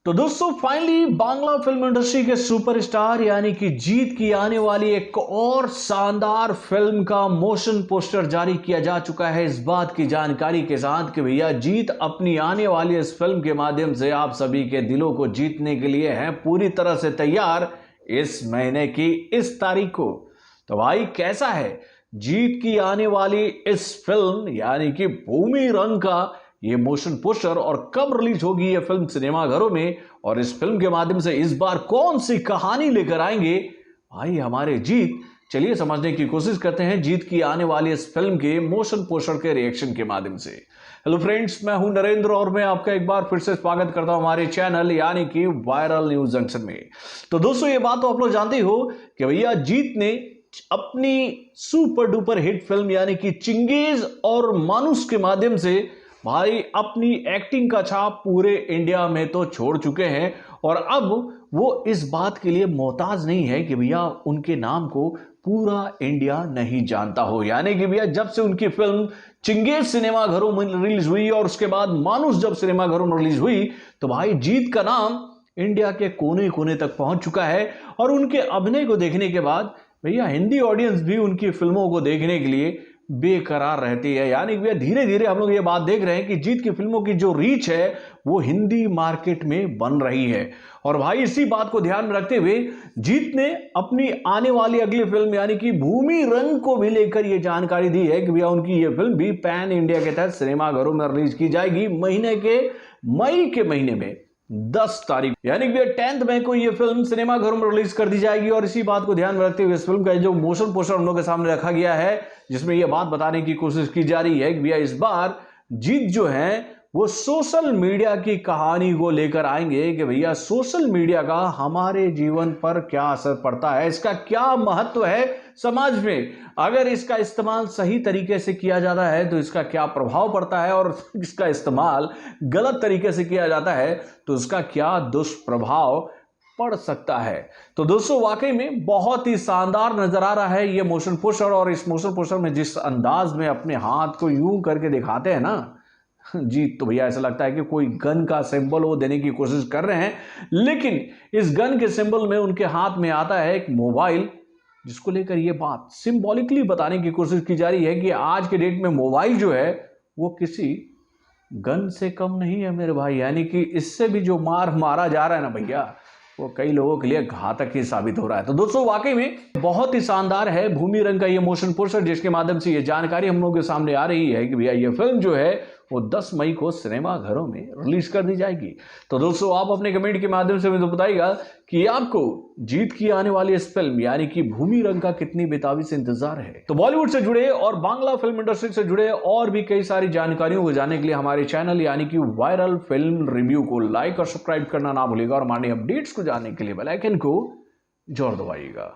तो दोस्तों finally Bangla film industry के सुपरस्टार यानी कि जीत की आने वाली एक और शानदार फिल्म का मोशन पोस्टर जारी किया जा चुका है। इस बात की जानकारी के साथ कि भैया जीत अपनी आने वाली इस फिल्म के माध्यम से आप सभी के दिलों को जीतने के लिए हैं पूरी तरह से तैयार इस महीने की इस तारीख को। तो भाई कैसा है जीत की आने वाली इस फिल्म यानी कि भूमि रंग का ये मोशन पोस्टर और कब रिलीज होगी ये फिल्म सिनेमाघरों में और इस फिल्म के माध्यम से इस बार कौन सी कहानी लेकर आएंगे भाई हमारे जीत। चलिए समझने की कोशिश करते हैं जीत की आने वाली इस फिल्म के मोशन पोस्टर के रिएक्शन के माध्यम से। हेलो फ्रेंड्स, मैं हूं नरेंद्र और मैं आपका एक बार फिर से स्वागत करता हूं हमारे चैनल यानी कि वायरल न्यूज जंक्शन में। तो दोस्तों ये बात तो आप लोग जानते हो कि भैया जीत ने अपनी सुपर डुपर हिट फिल्म यानी कि चिंगेज और मानुस के माध्यम से भाई अपनी एक्टिंग का छाप पूरे इंडिया में तो छोड़ चुके हैं और अब वो इस बात के लिए मोहताज नहीं है कि भैया उनके नाम को पूरा इंडिया नहीं जानता हो। यानी कि भैया जब से उनकी फिल्म चिंगेज सिनेमाघरों में रिलीज हुई और उसके बाद मानुस जब सिनेमाघरों में रिलीज हुई तो भाई जीत का नाम इंडिया के कोने कोने तक पहुंच चुका है और उनके अभिनय को देखने के बाद भैया हिंदी ऑडियंस भी उनकी फिल्मों को देखने के लिए बेकरार रहती है। यानी कि धीरे धीरे हम लोग ये बात देख रहे हैं कि जीत की फिल्मों की जो रीच है वो हिंदी मार्केट में बन रही है। और भाई इसी बात को ध्यान में रखते हुए जीत ने अपनी आने वाली अगली फिल्म यानी कि भूमि रंग को भी लेकर ये जानकारी दी है कि भैया उनकी ये फिल्म भी पैन इंडिया के तहत सिनेमाघरों में रिलीज की जाएगी मई के महीने में 10 तारीख यानी कि 10 मई को यह फिल्म सिनेमाघरों में रिलीज कर दी जाएगी। और इसी बात को ध्यान में रखते हुए इस फिल्म का जो मोशन पोस्टर हम लोग के सामने रखा गया है जिसमें यह बात बताने की कोशिश की जा रही है कि भैया इस बार जीत जो है वो सोशल मीडिया की कहानी को लेकर आएंगे कि भैया सोशल मीडिया का हमारे जीवन पर क्या असर पड़ता है, इसका क्या महत्व है समाज में, अगर इसका इस्तेमाल सही तरीके से किया जाता है तो इसका क्या प्रभाव पड़ता है और इसका इस्तेमाल गलत तरीके से किया जाता है तो इसका क्या दुष्प्रभाव पड़ सकता है। तो दोस्तों वाकई में बहुत ही शानदार नजर आ रहा है ये मोशन पोस्टर और इस मोशन पोस्टर में जिस अंदाज में अपने हाथ को यूं करके दिखाते हैं ना जीत तो भैया ऐसा लगता है कि कोई गन का सिंबल वो देने की कोशिश कर रहे हैं, लेकिन इस गन के सिंबल में उनके हाथ में आता है एक मोबाइल जिसको लेकर ये बात सिंबॉलिकली बताने की कोशिश की जा रही है कि आज के डेट में मोबाइल जो है वो किसी गन से कम नहीं है मेरे भाई। यानी कि इससे भी जो मारा जा रहा है ना भैया वो कई लोगों के लिए घातक ही साबित हो रहा है। तो दोस्तों वाकई में बहुत ही शानदार है भूमि रंग का ये मोशन पोस्टर जिसके माध्यम से ये जानकारी हम लोगों के सामने आ रही है कि भैया ये फिल्म जो है वो 10 मई को सिनेमाघरों में रिलीज कर दी जाएगी। तो दोस्तों आप अपने कमेंट के माध्यम से मुझे बताइएगा कि आपको जीत की आने वाली इस फिल्म यानी कि भूमि रंग का कितनी बेताबी से इंतजार है। तो बॉलीवुड से जुड़े और बांग्ला फिल्म इंडस्ट्री से जुड़े और भी कई सारी जानकारियों को जानने के लिए हमारे चैनल यानी कि वायरल फिल्म रिव्यू को लाइक और सब्सक्राइब करना ना भूलिएगा और हमारे अपडेट्स को जानने के लिए बेल आइकन को जोर दबाइएगा।